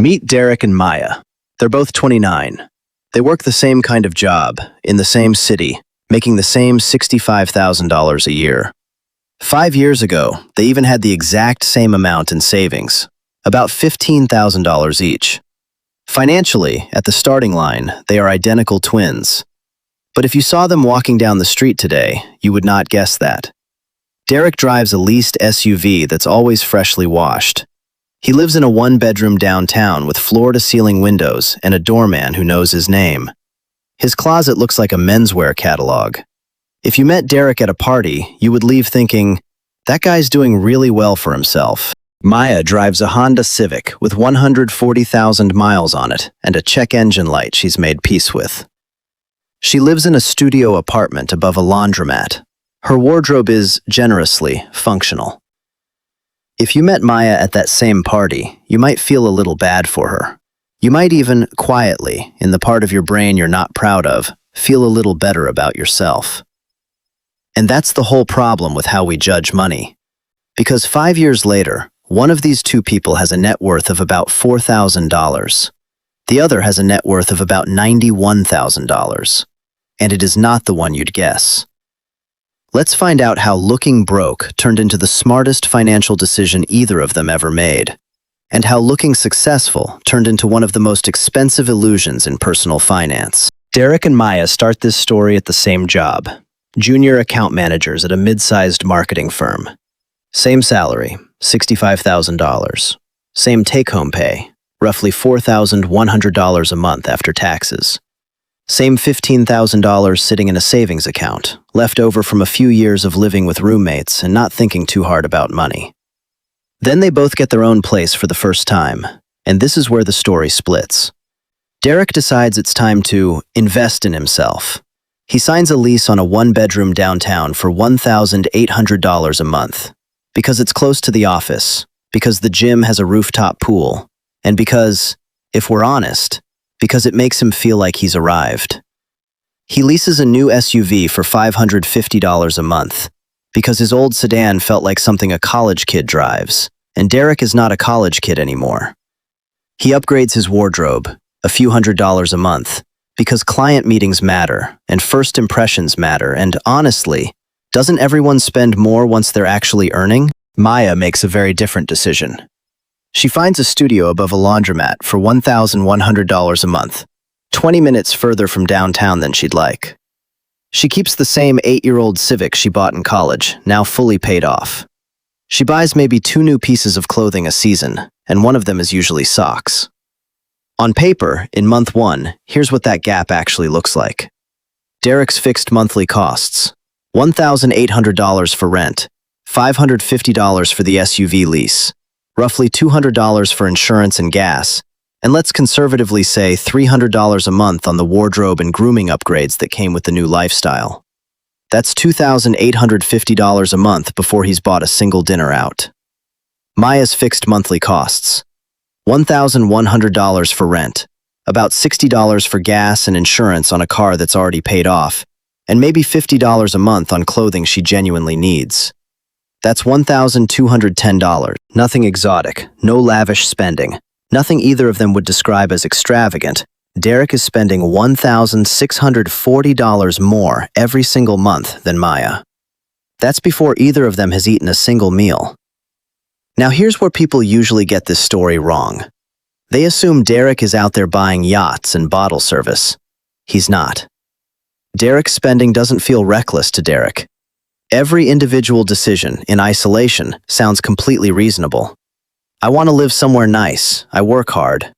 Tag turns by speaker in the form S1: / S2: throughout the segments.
S1: Meet Derek and Maya. They're both 29. They work the same kind of job, in the same city, making the same $65,000 a year. 5 years ago, they even had the exact same amount in savings, about $15,000 each. Financially, at the starting line, they are identical twins. But if you saw them walking down the street today, you would not guess that. Derek drives a leased SUV that's always freshly washed. He lives in a one-bedroom downtown with floor-to-ceiling windows and a doorman who knows his name. His closet looks like a menswear catalog. If you met Derek at a party, you would leave thinking, that guy's doing really well for himself. Maya drives a Honda Civic with 140,000 miles on it and a check engine light she's made peace with. She lives in a studio apartment above a laundromat. Her wardrobe is, generously, functional. If you met Maya at that same party, you might feel a little bad for her. You might even, quietly, in the part of your brain you're not proud of, feel a little better about yourself. And that's the whole problem with how we judge money. Because 5 years later, one of these two people has a net worth of about $4,000. The other has a net worth of about $91,000. And it is not the one you'd guess. Let's find out how looking broke turned into the smartest financial decision either of them ever made, and how looking successful turned into one of the most expensive illusions in personal finance. Derek and Maya start this story at the same job, junior account managers at a mid-sized marketing firm. Same salary, $65,000. Same take-home pay, roughly $4,100 a month after taxes. Same $15,000 sitting in a savings account, left over from a few years of living with roommates and not thinking too hard about money. Then they both get their own place for the first time, and this is where the story splits. Derek decides it's time to invest in himself. He signs a lease on a one-bedroom downtown for $1,800 a month, because it's close to the office, because the gym has a rooftop pool, and because, if we're honest, because it makes him feel like he's arrived. He leases a new SUV for $550 a month, because his old sedan felt like something a college kid drives, and Derek is not a college kid anymore. He upgrades his wardrobe, a few $100s a month, because client meetings matter, and first impressions matter, and honestly, doesn't everyone spend more once they're actually earning? Maya makes a very different decision. She finds a studio above a laundromat for $1,100 a month, 20 minutes further from downtown than she'd like. She keeps the same 8-year-old Civic she bought in college, now fully paid off. She buys maybe 2 new pieces of clothing a season, and one of them is usually socks. On paper, in month 1, here's what that gap actually looks like. Derek's fixed monthly costs: $1,800 for rent, $550 for the SUV lease, roughly $200 for insurance and gas, and let's conservatively say $300 a month on the wardrobe and grooming upgrades that came with the new lifestyle. That's $2,850 a month before he's bought a single dinner out. Maya's fixed monthly costs: $1,100 for rent, about $60 for gas and insurance on a car that's already paid off, and maybe $50 a month on clothing she genuinely needs. That's $1,210. Nothing exotic, no lavish spending, nothing either of them would describe as extravagant. Derek is spending $1,640 more every single month than Maya. That's before either of them has eaten a single meal. Now here's where people usually get this story wrong. They assume Derek is out there buying yachts and bottle service. He's not. Derek's spending doesn't feel reckless to Derek. Every individual decision, in isolation, sounds completely reasonable. I want to live somewhere nice. I work hard.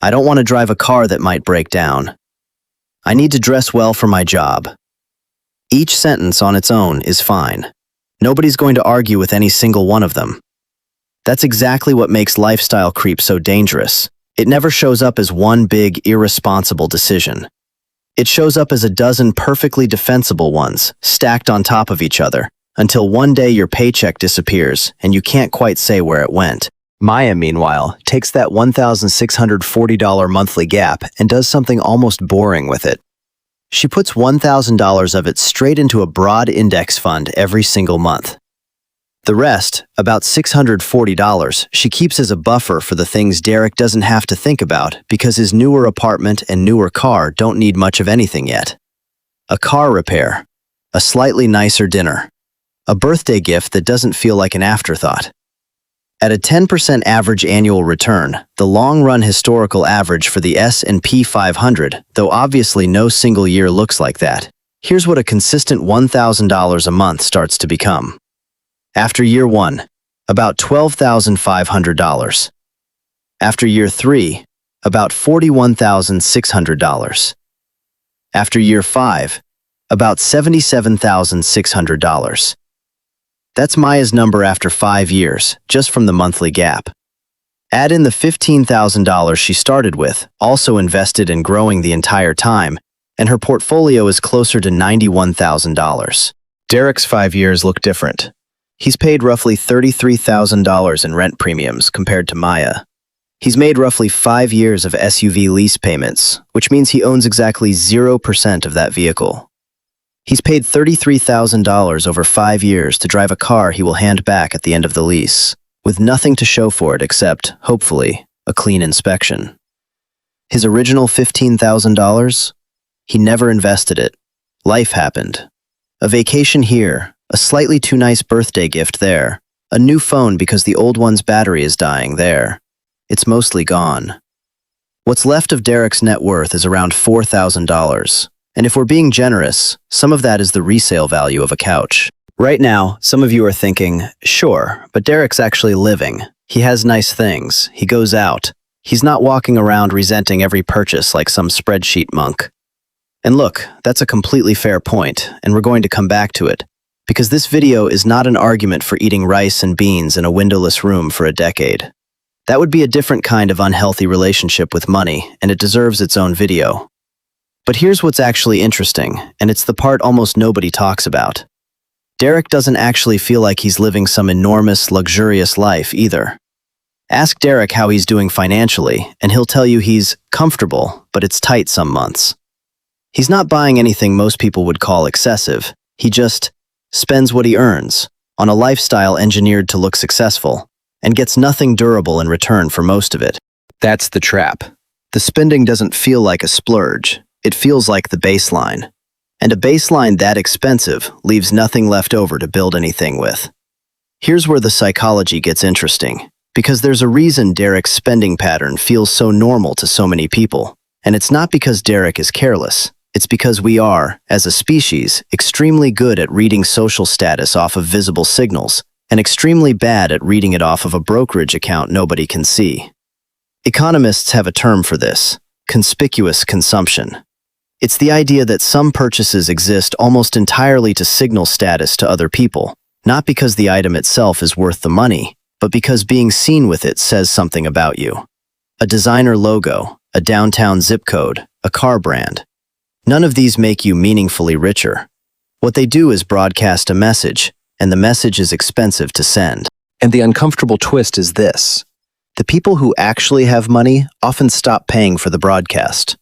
S1: I don't want to drive a car that might break down. I need to dress well for my job. Each sentence on its own is fine. Nobody's going to argue with any single one of them. That's exactly what makes lifestyle creep so dangerous. It never shows up as one big, irresponsible decision. It shows up as a dozen perfectly defensible ones, stacked on top of each other, until one day your paycheck disappears and you can't quite say where it went. Maya, meanwhile, takes that $1,640 monthly gap and does something almost boring with it. She puts $1,000 of it straight into a broad index fund every single month. The rest, about $640, she keeps as a buffer for the things Derek doesn't have to think about because his newer apartment and newer car don't need much of anything yet. A car repair, a slightly nicer dinner, a birthday gift that doesn't feel like an afterthought. At a 10% average annual return, the long-run historical average for the S&P 500, though obviously no single year looks like that, here's what a consistent $1,000 a month starts to become. After year 1, about $12,500. After year 3, about $41,600. After year 5, about $77,600. That's Maya's number after 5 years, just from the monthly gap. Add in the $15,000 she started with, also invested and growing the entire time, and her portfolio is closer to $91,000. Derek's 5 years look different. He's paid roughly $33,000 in rent premiums compared to Maya. He's made roughly 5 years of SUV lease payments, which means he owns exactly 0% of that vehicle. He's paid $33,000 over 5 years to drive a car he will hand back at the end of the lease, with nothing to show for it except, hopefully, a clean inspection. His original $15,000? He never invested it. Life happened. A vacation here, a slightly too nice birthday gift there, a new phone because the old one's battery is dying there. It's mostly gone. What's left of Derek's net worth is around $4,000. And if we're being generous, some of that is the resale value of a couch. Right now, some of you are thinking, sure, but Derek's actually living. He has nice things. He goes out. He's not walking around resenting every purchase like some spreadsheet monk. And look, that's a completely fair point, and we're going to come back to it, because this video is not an argument for eating rice and beans in a windowless room for a decade. That would be a different kind of unhealthy relationship with money, and it deserves its own video. But here's what's actually interesting, and it's the part almost nobody talks about. Derek doesn't actually feel like he's living some enormous, luxurious life either. Ask Derek how he's doing financially, and he'll tell you he's comfortable, but it's tight some months. He's not buying anything most people would call excessive. He just spends what he earns on a lifestyle engineered to look successful, and gets nothing durable in return for most of it. That's the trap. The spending doesn't feel like a splurge. It feels like the baseline. And a baseline that expensive leaves nothing left over to build anything with. Here's where the psychology gets interesting, because there's a reason Derek's spending pattern feels so normal to so many people. And it's not because Derek is careless. It's because we are, as a species, extremely good at reading social status off of visible signals, and extremely bad at reading it off of a brokerage account nobody can see. Economists have a term for this: conspicuous consumption. It's the idea that some purchases exist almost entirely to signal status to other people, not because the item itself is worth the money, but because being seen with it says something about you. A designer logo, a downtown zip code, a car brand. None of these make you meaningfully richer. What they do is broadcast a message, and the message is expensive to send. And the uncomfortable twist is this: the people who actually have money often stop paying for the broadcast.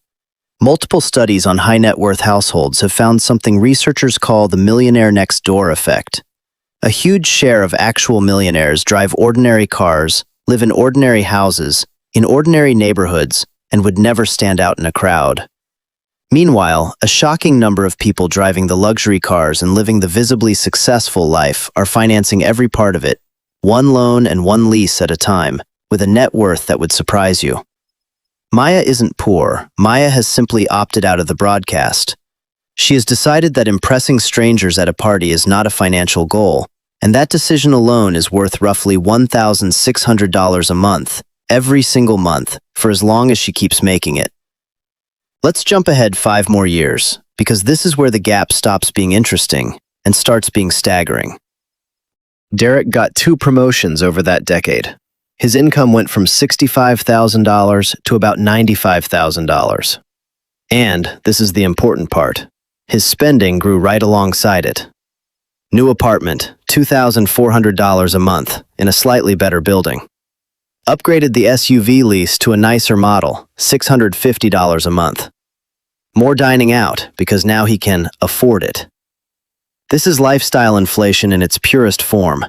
S1: Multiple studies on high net worth households have found something researchers call the millionaire next door effect. A huge share of actual millionaires drive ordinary cars, live in ordinary houses, in ordinary neighborhoods, and would never stand out in a crowd. Meanwhile, a shocking number of people driving the luxury cars and living the visibly successful life are financing every part of it, one loan and one lease at a time, with a net worth that would surprise you. Maya isn't poor. Maya has simply opted out of the broadcast. She has decided that impressing strangers at a party is not a financial goal, and that decision alone is worth roughly $1,600 a month, every single month, for as long as she keeps making it. Let's jump ahead 5 more years, because this is where the gap stops being interesting and starts being staggering. Derek got 2 promotions over that decade. His income went from $65,000 to about $95,000. And, this is the important part, his spending grew right alongside it. New apartment, $2,400 a month, in a slightly better building. Upgraded the SUV lease to a nicer model, $650 a month. More dining out, because now he can afford it. This is lifestyle inflation in its purest form.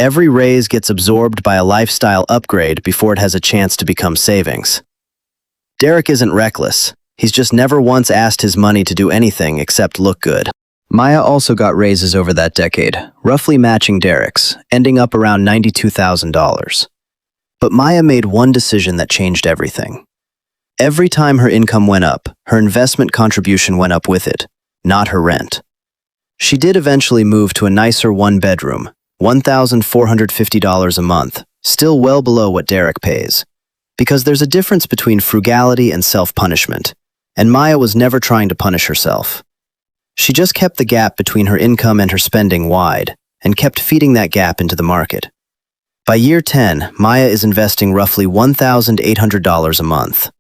S1: Every raise gets absorbed by a lifestyle upgrade before it has a chance to become savings. Derek isn't reckless. He's just never once asked his money to do anything except look good. Maya also got raises over that decade, roughly matching Derek's, ending up around $92,000. But Maya made one decision that changed everything. Every time her income went up, her investment contribution went up with it, not her rent. She did eventually move to a nicer one-bedroom, $1,450 a month, still well below what Derek pays. Because there's a difference between frugality and self-punishment, and Maya was never trying to punish herself. She just kept the gap between her income and her spending wide, and kept feeding that gap into the market. By year 10, Maya is investing roughly $1,800 a month.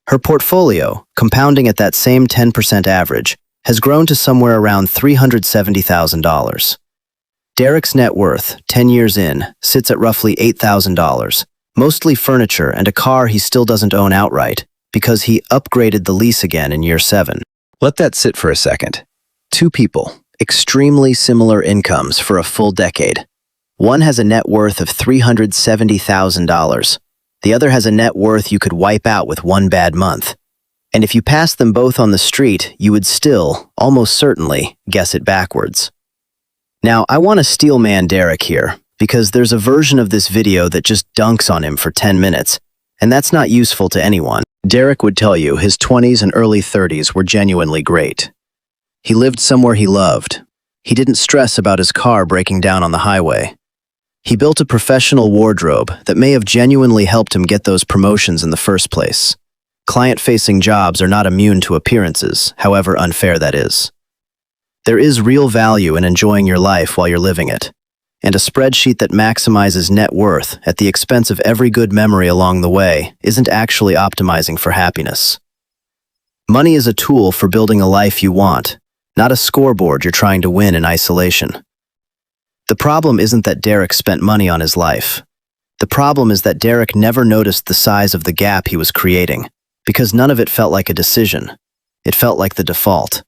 S1: Her portfolio, compounding at that same 10% average, has grown to somewhere around $370,000. Derek's net worth, 10 years in, sits at roughly $8,000, mostly furniture and a car he still doesn't own outright, because he upgraded the lease again in year 7. Let that sit for a second. Two people, extremely similar incomes for a full decade. One has a net worth of $370,000. The other has a net worth you could wipe out with one bad month. And if you passed them both on the street, you would still, almost certainly, guess it backwards. Now, I want to steelman Derek here, because there's a version of this video that just dunks on him for 10 minutes, and that's not useful to anyone. Derek would tell you his 20s and early 30s were genuinely great. He lived somewhere he loved. He didn't stress about his car breaking down on the highway. He built a professional wardrobe that may have genuinely helped him get those promotions in the first place. Client-facing jobs are not immune to appearances, however unfair that is. There is real value in enjoying your life while you're living it, and a spreadsheet that maximizes net worth at the expense of every good memory along the way isn't actually optimizing for happiness. Money is a tool for building a life you want, not a scoreboard you're trying to win in isolation. The problem isn't that Derek spent money on his life. The problem is that Derek never noticed the size of the gap he was creating, because none of it felt like a decision. It felt like the default.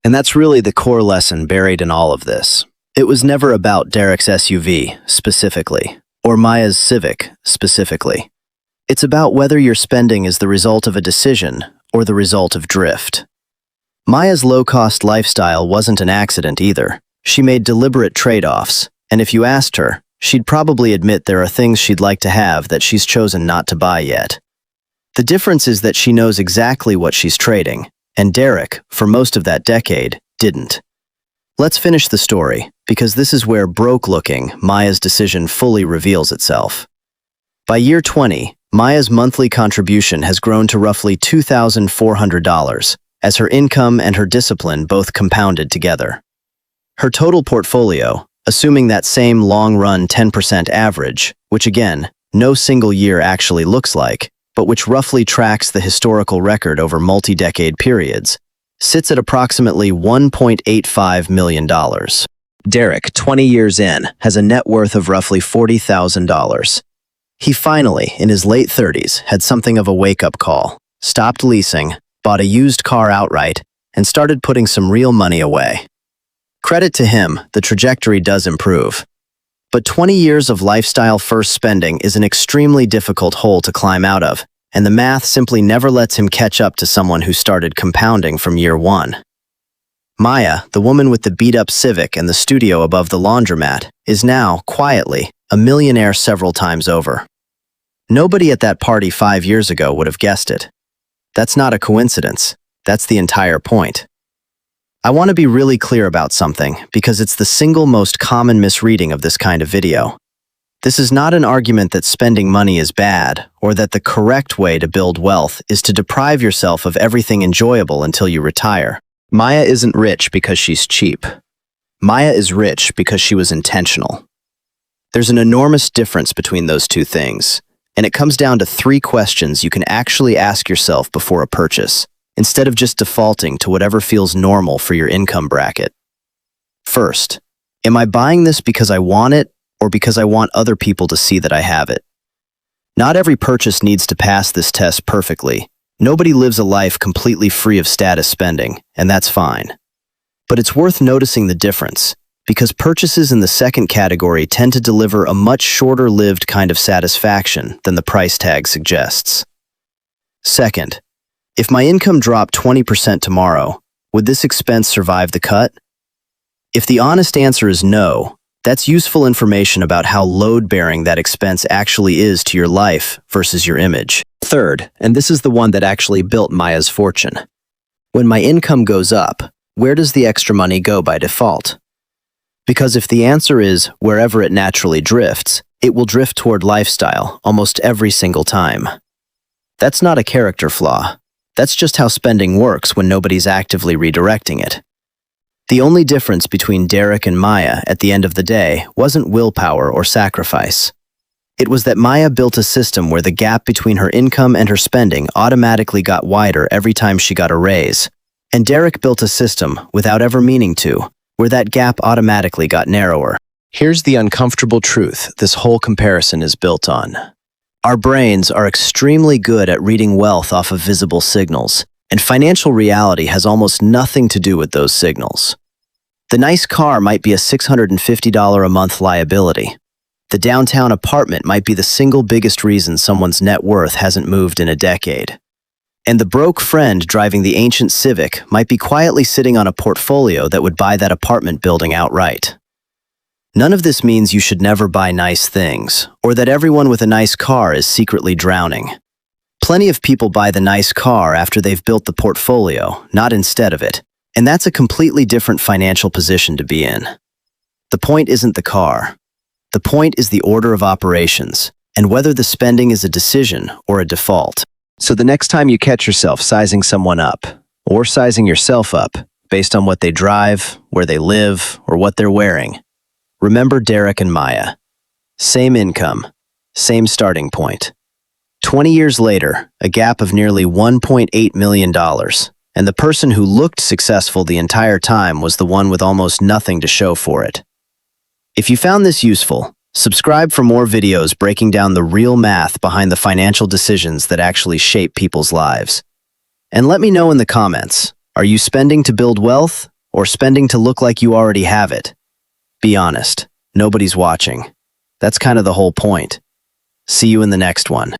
S1: And that's really the core lesson buried in all of this. It was never about Derek's SUV, specifically, or Maya's Civic, specifically. It's about whether your spending is the result of a decision or the result of drift. Maya's low-cost lifestyle wasn't an accident either. She made deliberate trade-offs, and if you asked her, she'd probably admit there are things she'd like to have that she's chosen not to buy yet. The difference is that she knows exactly what she's trading, and Derek, for most of that decade, didn't. Let's finish the story, because this is where broke-looking Maya's decision fully reveals itself. By year 20, Maya's monthly contribution has grown to roughly $2,400, as her income and her discipline both compounded together. Her total portfolio, assuming that same long-run 10% average, which again, no single year actually looks like, but which roughly tracks the historical record over multi-decade periods, sits at approximately $1.85 million. Derek, 20 years in, has a net worth of roughly $40,000. He finally, in his late 30s, had something of a wake-up call, stopped leasing, bought a used car outright, and started putting some real money away. Credit to him, the trajectory does improve. But 20 years of lifestyle-first spending is an extremely difficult hole to climb out of, and the math simply never lets him catch up to someone who started compounding from year 1. Maya, the woman with the beat-up Civic and the studio above the laundromat, is now, quietly, a millionaire several times over. Nobody at that party 5 years ago would have guessed it. That's not a coincidence. That's the entire point. I want to be really clear about something, because it's the single most common misreading of this kind of video. This is not an argument that spending money is bad, or that the correct way to build wealth is to deprive yourself of everything enjoyable until you retire. Maya isn't rich because she's cheap. Maya is rich because she was intentional. There's an enormous difference between those two things, and it comes down to 3 questions you can actually ask yourself before a purchase, instead of just defaulting to whatever feels normal for your income bracket. First, am I buying this because I want it, or because I want other people to see that I have it? Not every purchase needs to pass this test perfectly. Nobody lives a life completely free of status spending, and that's fine. But it's worth noticing the difference, because purchases in the second category tend to deliver a much shorter-lived kind of satisfaction than the price tag suggests. Second, if my income dropped 20% tomorrow, would this expense survive the cut? If the honest answer is no, that's useful information about how load-bearing that expense actually is to your life versus your image. Third, and this is the one that actually built Maya's fortune. When my income goes up, where does the extra money go by default? Because if the answer is wherever it naturally drifts, it will drift toward lifestyle almost every single time. That's not a character flaw. That's just how spending works when nobody's actively redirecting it. The only difference between Derek and Maya at the end of the day wasn't willpower or sacrifice. It was that Maya built a system where the gap between her income and her spending automatically got wider every time she got a raise, and Derek built a system, without ever meaning to, where that gap automatically got narrower. Here's the uncomfortable truth this whole comparison is built on. Our brains are extremely good at reading wealth off of visible signals, and financial reality has almost nothing to do with those signals. The nice car might be a $650 a month liability. The downtown apartment might be the single biggest reason someone's net worth hasn't moved in a decade. And the broke friend driving the ancient Civic might be quietly sitting on a portfolio that would buy that apartment building outright. None of this means you should never buy nice things, or that everyone with a nice car is secretly drowning. Plenty of people buy the nice car after they've built the portfolio, not instead of it, and that's a completely different financial position to be in. The point isn't the car. The point is the order of operations, and whether the spending is a decision or a default. So the next time you catch yourself sizing someone up, or sizing yourself up, based on what they drive, where they live, or what they're wearing, remember Derek and Maya. Same income, same starting point. 20 years later, a gap of nearly $1.8 million, and the person who looked successful the entire time was the one with almost nothing to show for it. If you found this useful, subscribe for more videos breaking down the real math behind the financial decisions that actually shape people's lives. And let me know in the comments, are you spending to build wealth or spending to look like you already have it? Be honest, nobody's watching. That's kind of the whole point. See you in the next one.